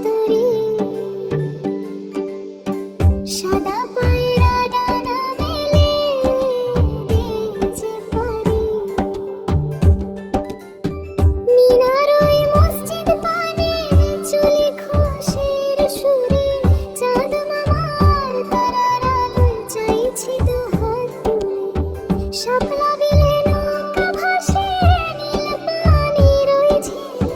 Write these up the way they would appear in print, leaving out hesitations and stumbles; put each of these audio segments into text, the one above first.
তরি সাদা পায়রা ডানা মেলে দিয়েছে পারি মিনার ওই মসজিদ পানে চলে খুশির সুরে চাঁদ মামার তারার আলোয় চাইছি দুহাত তুলে শাপলা বিলে নৌকা ভাসে নীল পানির ওই ঝিলে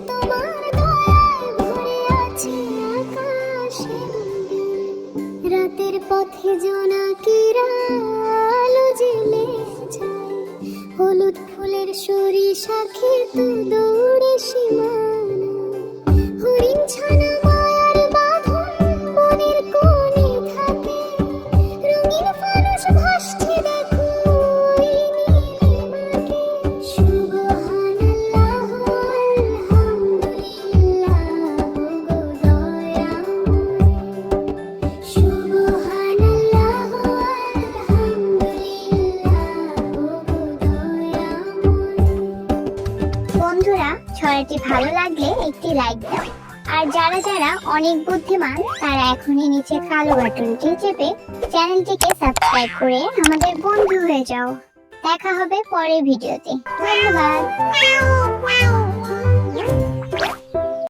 তোমার দয়ায় ভরে আছে আকাশের নীল রাতের পথে জোনাকিরা আলো জ্বেলে যায় হলুদ ফুলের সরিষা ক্ষেত দৌড়ে সীমানা হরিণ ছানা মায়ার বাঁধন বনের কোণে থাকে রঙিন ফানুস ভাসছে দেখো ওই নীলিমাকে সুবহানাল্লাহ আলহামদুলিল্লাহ ওগো দয়াময় সুবহানাল্লাহ আলহামদুলিল্লাহ ওগো দয়াময়। বন্ধুরা, ছড়াটি ভালো লাগলে একটি লাইক দাও। আর যারা যারা অনেক বুদ্ধিমান তারা এখনই নিচে কালো বাটনটি চেপে চ্যানেলটিকে সাবস্ক্রাইব করে আমাদের বন্ধু হয়ে যাও। দেখা হবে পরের ভিডিওতে। ধন্যবাদ।